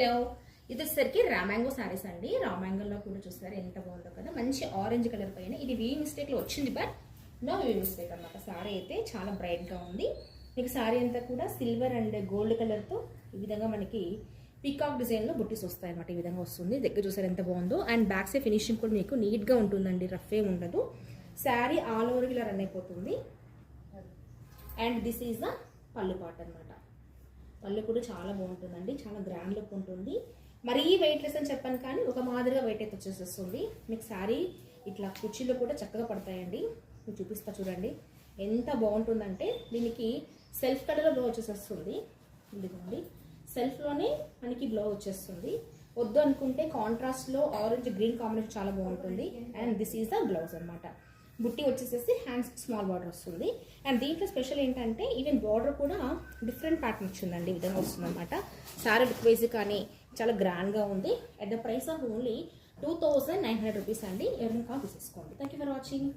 Hello, ఇది వచ్చేసరికి రామాంగో సారీస్ అండి. రామాంగోలో కూడా చూస్తారు ఎంత బాగుందో కదా. మంచి ఆరెంజ్ కలర్ పైన ఇది వీ మిస్టేక్ లో వచ్చింది, బట్ నో వీ మిస్టేక్ అనమాట. సారీ అయితే చాలా బ్రైట్ గా ఉంది. మీకు సారీ అంతా కూడా సిల్వర్ అండ్ గోల్డ్ కలర్ తో ఈ విధంగా మనకి పీకాక్ డిజైన్ లో బుట్టీస్ వస్తాయి అనమాట. ఈ విధంగా వస్తుంది. దగ్గర చూసారు ఎంత బాగుందో. అండ్ బ్యాక్ సైడ్ ఫినిషింగ్ కూడా మీకు నీట్ గా ఉంటుందండి, రఫ్ ఏ ఉండదు. శారీ ఆల్ ఓవర్ ఇలా రన్ అయిపోతుంది. అండ్ దిస్ ఈజ్ ద పళ్ళు పార్ట్ అనమాట. పళ్ళు కూడా చాలా బాగుంటుందండి, చాలా గ్రాండ్ లుక్ ఉంటుంది. మరీ వెయిట్లెస్ అని చెప్పాను కానీ ఒక మాదిరిగా వెయిట్ అయితే వచ్చేసేస్తుంది. మీకు శారీ ఇట్లా కుర్చీలో కూడా చక్కగా పడతాయండి. మీకు చూపిస్తా చూడండి ఎంత బాగుంటుందంటే. దీనికి సెల్ఫ్ కలర్లో బ్లౌజ్ వచ్చేసేస్తుంది. ఇదిగోండి సెల్ఫ్లోనే మనకి బ్లౌజ్ వచ్చేస్తుంది. వద్దు అనుకుంటే కాంట్రాస్ట్లో ఆరెంజ్ గ్రీన్ కాంబినేషన్ చాలా బాగుంటుంది. And this is the blouse అనమాట. బుట్టి వచ్చేసేసి హ్యాండ్స్ స్మాల్ బార్డర్ వస్తుంది. అండ్ దీంట్లో స్పెషల్ ఏంటంటే ఈవెన్ బార్డర్ కూడా డిఫరెంట్ ప్యాటర్న్ వచ్చిందండి. ఈ విధంగా వస్తుంది అనమాట. సారీ లుక్ వైజ్ కానీ చాలా గ్రాండ్గా ఉంది. At the price of only 2900 rupees అండి. ఎవరైనా కాల్ తీసేసుకోండి. Thank you for watching.